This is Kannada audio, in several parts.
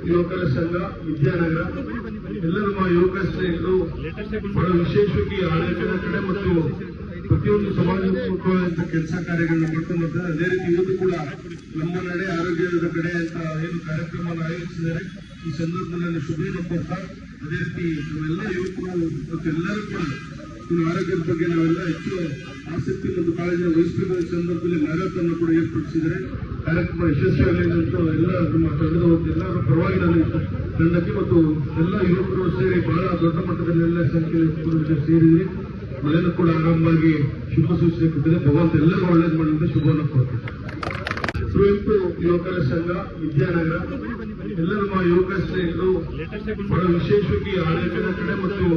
ಯುವಕರ ಸಂಘ ವಿದ್ಯಾನಗರ ಎಲ್ಲ ನಮ್ಮ ಯುವಕ ಸ್ನೇಹಿತರು ಬಹಳ ವಿಶೇಷವಾಗಿ ಆಡಳಿತದ ಕಡೆ ಮತ್ತು ಪ್ರತಿಯೊಂದು ಸಮಾಜಮುಖವಾದಂತ ಕೆಲಸ ಕಾರ್ಯಗಳನ್ನ ಮಾಡ್ಕೊಂಡು ಬರ್ತಾರೆ. ಅದೇ ರೀತಿ ಇವತ್ತು ಕೂಡ ನಮ್ಮ ನಡೆ ಆರೋಗ್ಯದ ಕಡೆ ಅಂತ ಏನು ಕಾರ್ಯಕ್ರಮವನ್ನು ಆಯೋಜಿಸಿದ್ದಾರೆ. ಈ ಸಂದರ್ಭದಲ್ಲಿ ಶುಭವನ್ನು ಕೊಡ್ತಾ ಅದೇ ರೀತಿ ನಾವೆಲ್ಲ ಯುವಕರು ಮತ್ತು ಎಲ್ಲರೂ ಕೂಡ ಆರೋಗ್ಯದ ಬಗ್ಗೆ ನಾವೆಲ್ಲ ಹೆಚ್ಚು ಆಸಕ್ತಿ ಮತ್ತು ಕಾಳಜಿಯನ್ನು ವಹಿಸಬೇಕಾದ ಸಂದರ್ಭದಲ್ಲಿ ಮ್ಯಾರಥಾನ್ ಕೂಡ ಏರ್ಪಡಿಸಿದರೆ ಕಾರ್ಯಕ್ರಮ ಯಶಸ್ವಿಯಾಗಲಿ ಅಂತ ಎಲ್ಲ ನಮ್ಮ ತಂಡದ ಎಲ್ಲರ ಪರವಾಗಿ ನಾನು ತಂಡಕ್ಕೆ ಮತ್ತು ಎಲ್ಲ ಯುವಕರು ಸೇರಿ ಬಹಳ ದೊಡ್ಡ ಮಟ್ಟದಲ್ಲಿ ಎಲ್ಲ ಸಂಖ್ಯೆಯ ಸೇರಿದೆ. ಮಳೆಯನ್ನು ಕೂಡ ಆರಂಭವಾಗಿ ಶುಭ ಸೂಚನೆ ಕೊಟ್ಟಿದೆ. ಭಗವಂತ ಎಲ್ಲರೂ ಒಳ್ಳೇದು ಮಾಡುವಂತೆ ಶುಭವನ್ನು ಕೊಡ್ತೀವಿ. ಕುವೆಂಪು ಯುವಕರ ಸಂಘ ವಿದ್ಯಾನಗರ ಎಲ್ಲ ನಮ್ಮ ಯುವಕ ಸ್ನೇಹಿತರು ಬಹಳ ವಿಶೇಷವಾಗಿ ಆಡಳಿತದ ಕಡೆ ಮತ್ತು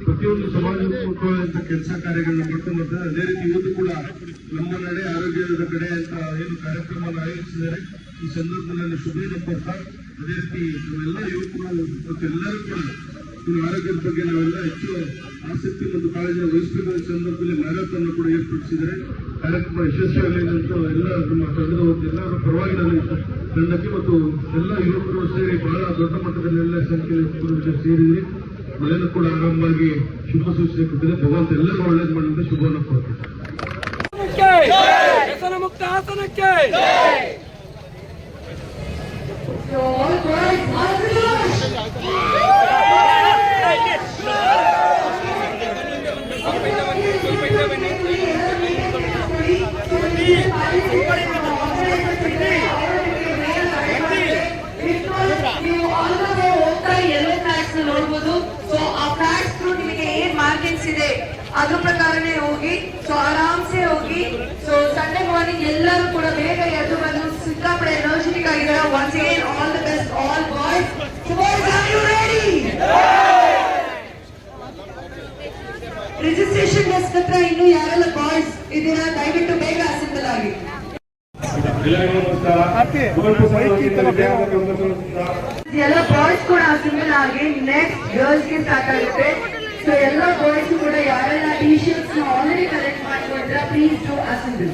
ಪ್ರತಿಯೊಂದು ಸಮಾಜಮುಖವಾದಂತ ಕೆಲಸ ಕಾರ್ಯಗಳನ್ನ ಮಾಡ್ಕೊಂಡು ಬರ್ತಾರೆ. ಅದೇ ರೀತಿ ಇವತ್ತು ಕೂಡ ನಮ್ಮ ನಡೆ ಆರೋಗ್ಯದ ಕಡೆ ಅಂತ ಏನು ಕಾರ್ಯಕ್ರಮವನ್ನು ಆಯೋಜಿಸಿದ್ದಾರೆ. ಈ ಸಂದರ್ಭದಲ್ಲಿ ಶುಭವನ್ನು ಕೊಡ್ತಾ ಅದೇ ರೀತಿ ನಾವೆಲ್ಲ ಯುವಕರು ಮತ್ತು ಎಲ್ಲರೂ ಕೂಡ ಆರೋಗ್ಯದ ಬಗ್ಗೆ ನಾವೆಲ್ಲ ಹೆಚ್ಚು ಆಸಕ್ತಿ ಮತ್ತು ಕಾಳಜಿಯನ್ನು ವಹಿಸಬೇಕಾದ ಸಂದರ್ಭದಲ್ಲಿ ಮ್ಯಾರಥಾನ್ ಕೂಡ ಏರ್ಪಡಿಸಿದರೆ ಕಾರ್ಯಕ್ರಮ ಯಶಸ್ವಿಯಾಗಲಿ ಅಂತ ಎಲ್ಲ ನಮ್ಮ ತಂಡದ ಎಲ್ಲರ ಪರವಾಗಿ ನಾನು ತಂಡಕ್ಕೆ ಮತ್ತು ಎಲ್ಲ ಯುವಕರು ಸೇರಿ ಬಹಳ ದೊಡ್ಡ ಮಟ್ಟದಲ್ಲಿ ಎಲ್ಲ ಸಂಖ್ಯೆಯ ಸೇರಿದೆ. ಮಳೆಯನ್ನು ಕೂಡ ಆರಂಭವಾಗಿ ಶುಭ ಸೂಚನೆ ಕೊಟ್ಟಿದೆ. ಭಗವಂತ ಎಲ್ಲರೂ ಒಳ್ಳೇದು ಮಾಡುವಂತೆ ಶುಭವನ್ನು ಕೊಡ್ತೀವಿ. ಮುಕ್ತ ಹಾಸನಕ್ಕೆ ನೋಡಬಹುದು. ಸೊ ಆ ಫ್ಲಾಟ್ಸ್ ನಿಮಗೆ ಏನ್ ಮಾರ್ಜಿನ್ಸ್ ಇದೆ ಅದ್ರ ಪ್ರಕಾರನೇ ಹೋಗಿ, ಸೊ ಆರಾಮ್ಸೆ ಹೋಗಿ. ಸೊ ಸಂಡೇ ಮಾರ್ನಿಂಗ್ ಎಲ್ಲರೂ ಕೂಡ ಬೇಗ ಎದ್ದು ಬಂದು ಸಿಕ್ಕಾಪಡೆ ಎನರ್ಜೆಟಿಕ್ ಆಗಿದ್ದಾರೆ. Once again all the best all boys. Are you ready? Registration desk ಹತ್ರ ಇನ್ನು ಯಾರೆಲ್ಲ ಬಾಯ್ಸ್ ಇದೀರಾ ದಯವಿಟ್ಟು ಬೇಗ ಅಸೆಂಬಲ್ ಆಗಿ. ಎಲ್ಲ ಬಾಯ್ಸ್ ಕೂಡ ಅಸೆಂಬಲ್ ಆಗಿ ನೆಕ್ಸ್ಟ್ ಗರ್ಲ್ಸ್ ಗೆ ಸ್ಟಾರ್ಟ್ ಆಗುತ್ತೆ. ಸೊ ಎಲ್ಲ ಬಾಯ್ಸ್ ಕೂಡ ಯಾರೆಲ್ಲ ಟಿ ಶರ್ಟ್ಸ್ ಆಲ್ರೆಡಿ ಕಲೆಕ್ಟ್ ಮಾಡ್ಕೊಂಡ್ರೆ ಪ್ಲೀಸ್ ಟು ಅಸೆಂಬಲ್.